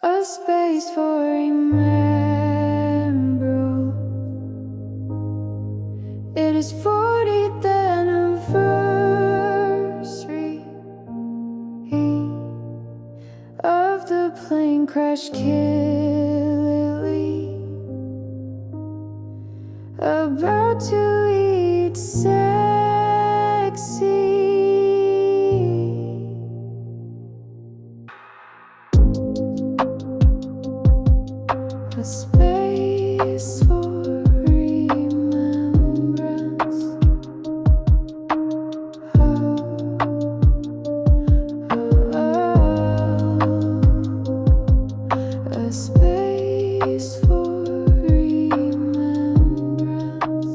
a space for remembrance. It is 40th anniversary of the plane crash Killily. About to eat sexy. A space for remembrance. A space for remembrance.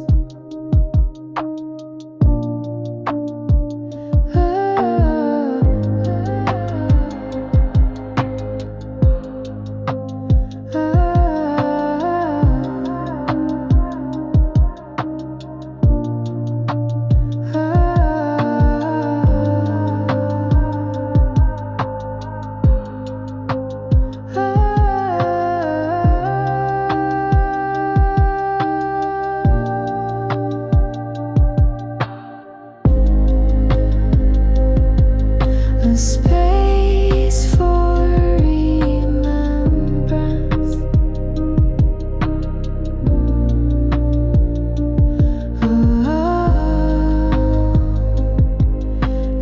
A space for remembrance.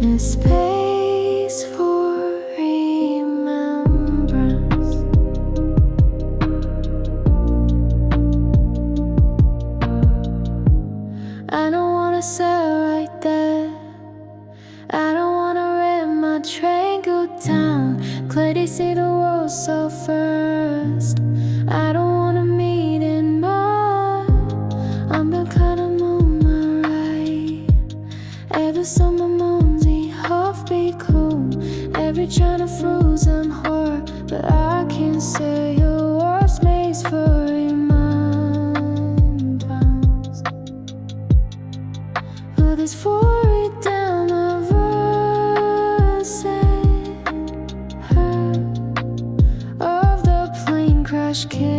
A space for remembrance. I don't wanna sell right there. I don't wanna rent my train, go down. Clearly see the world so first. I don't wanna meet in mud. I'm the kind of moon right. Every summer moons eat half be cool. Every China frozen horror, but I can't say your words makes for remembrance. But it's for it down my verse of the plane crash killing.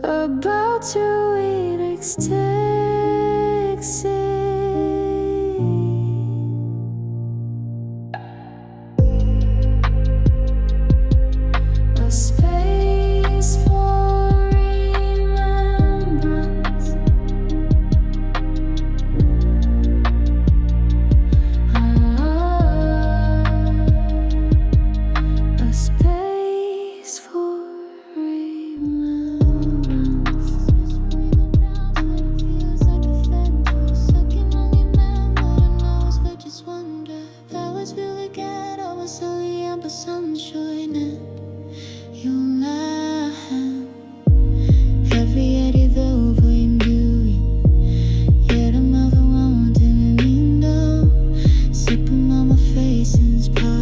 About to eat ecstasy. A space for remembrance. A space for remembrance. Feels like a phantom, sucking on your man, but I know I just wonder. Flowers will again, I was slowly up a sunshine. You lie. Every eddy though for enduring. Yet I'm overwhelmed and know. Sipping on my face in spot.